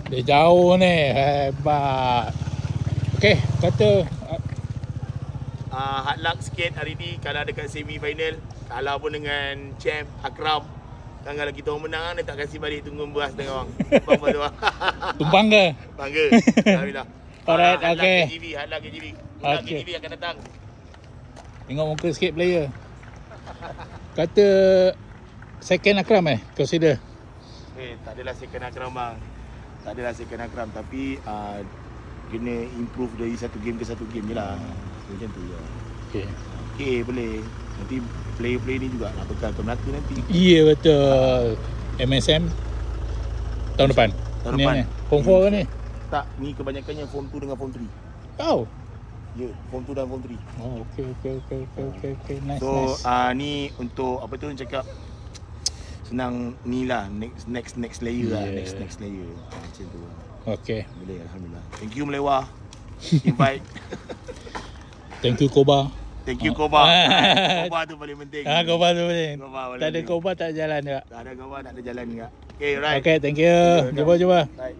Dia jauh ni. Hebat. Okey, kata hard luck sikit hari ni kalah dekat semi final. Kalah pun dengan champ Akram. Kan kalau kita orang menang dia tak kasih balik tunggu beras dengan orang. tumpang ke? Bangga. Alhamdulillah. Alright, okey. Hard luck KGB. Okey. KGB akan datang. Tengok muka sikit player. Kata second Akram consider. Tak adalah second Akram bang. Tak adalah second Akram tapi kena improve dari satu game ke satu game je lah. Macam tu je. Okey boleh. Nanti player-player ni juga nak bekal ke Melaka nanti. Ya betul. MSM tahun depan. Tahun depan. Form 4 ke ni? Tak, ni kebanyakannya form 2 dengan form 3. Oh. Ya, form 2 dan form 3. Oh, okey. Nice, so, nice. Ni untuk apa tu orang cakap senang ni lah next layer lah, next layer. Macam tu. Okey. Boleh alhamdulillah. Thank you Melewa. Invite. Thank you Koba. Thank you Koba. Koba tu paling penting. Koba tu penting. Koba Tak ada Koba tak jalan juga. Tak ada Koba tak ada jalan juga. Okay, right. Okay, thank you. Jumpa. Right.